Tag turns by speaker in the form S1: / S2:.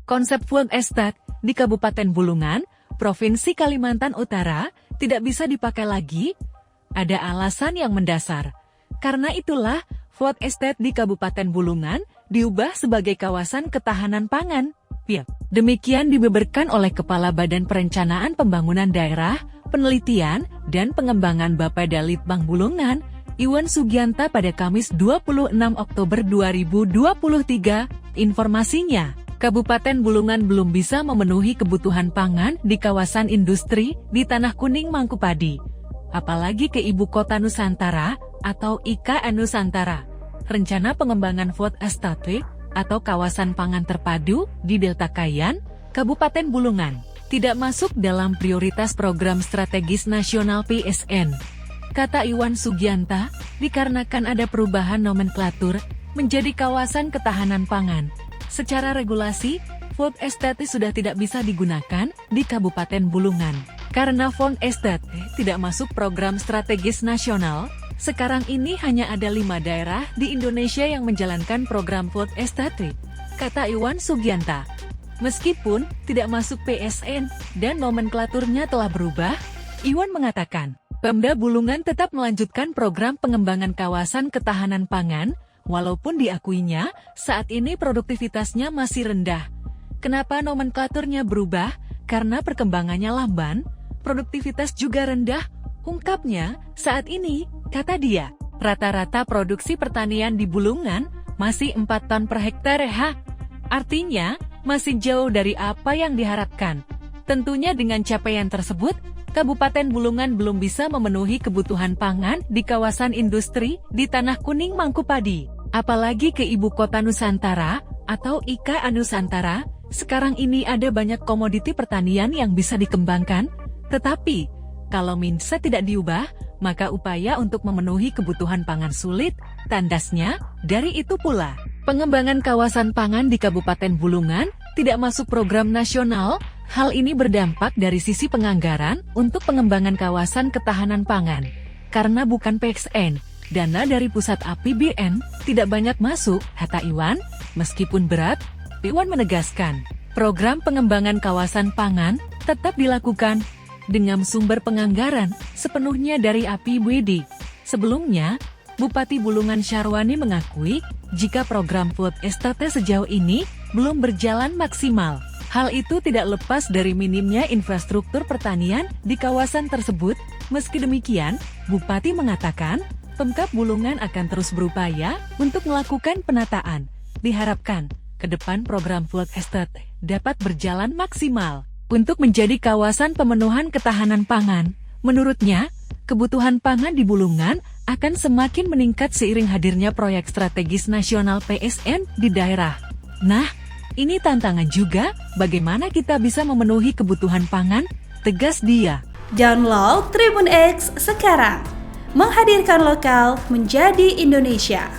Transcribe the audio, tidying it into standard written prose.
S1: Konsep food estate di Kabupaten Bulungan, Provinsi Kalimantan Utara, tidak bisa dipakai lagi? Ada alasan yang mendasar. Karena itulah, food estate di Kabupaten Bulungan diubah sebagai kawasan ketahanan pangan. Demikian dibeberkan oleh Kepala Badan Perencanaan Pembangunan Daerah, Penelitian, dan Pengembangan Bapeda Litbang Bulungan, Iwan Sugianta pada Kamis 26 Oktober 2023. Informasinya, Kabupaten Bulungan belum bisa memenuhi kebutuhan pangan di kawasan industri di Tanah Kuning Mangkupadi, apalagi ke Ibu Kota Nusantara atau IKN Nusantara. Rencana pengembangan food estate atau kawasan pangan terpadu di Delta Kayan, Kabupaten Bulungan, tidak masuk dalam prioritas program strategis nasional PSN. Kata Iwan Sugianta, dikarenakan ada perubahan nomenklatur menjadi kawasan ketahanan pangan. Secara regulasi, food estate sudah tidak bisa digunakan di Kabupaten Bulungan. Karena food estate tidak masuk program strategis nasional, sekarang ini hanya ada 5 daerah di Indonesia yang menjalankan program food estate, kata Iwan Sugianta. Meskipun tidak masuk PSN dan nomenklaturnya telah berubah, Iwan mengatakan, Pemda Bulungan tetap melanjutkan program pengembangan kawasan ketahanan pangan, walaupun diakuinya, saat ini produktivitasnya masih rendah. Kenapa nomenklaturnya berubah? Karena perkembangannya lamban, produktivitas juga rendah, ungkapnya, saat ini, kata dia, rata-rata produksi pertanian di Bulungan masih 4 ton per hektar. Artinya, masih jauh dari apa yang diharapkan. Tentunya dengan capaian tersebut, Kabupaten Bulungan belum bisa memenuhi kebutuhan pangan di kawasan industri di Tanah Kuning Mangkupadi. Apalagi ke Ibu Kota Nusantara atau IKN Nusantara, sekarang ini ada banyak komoditi pertanian yang bisa dikembangkan. Tetapi, kalau mindset tidak diubah, maka upaya untuk memenuhi kebutuhan pangan sulit, tandasnya, dari itu pula. Pengembangan kawasan pangan di Kabupaten Bulungan tidak masuk program nasional. Hal ini berdampak dari sisi penganggaran untuk pengembangan kawasan ketahanan pangan. Karena bukan PSN, dana dari pusat APBN tidak banyak masuk, kata Iwan. Meskipun berat, Iwan menegaskan, program pengembangan kawasan pangan tetap dilakukan dengan sumber penganggaran sepenuhnya dari APBD. Sebelumnya, Bupati Bulungan Syarwani mengakui jika program food estate sejauh ini belum berjalan maksimal. Hal itu tidak lepas dari minimnya infrastruktur pertanian di kawasan tersebut. Meski demikian, Bupati mengatakan, Pemkab Bulungan akan terus berupaya untuk melakukan penataan. Diharapkan, ke depan program food estate dapat berjalan maksimal untuk menjadi kawasan pemenuhan ketahanan pangan. Menurutnya, kebutuhan pangan di Bulungan akan semakin meningkat seiring hadirnya proyek strategis nasional PSN di daerah. Nah, ini tantangan juga, bagaimana kita bisa memenuhi kebutuhan pangan, tegas dia.
S2: Download Tribun X sekarang, menghadirkan lokal menjadi Indonesia.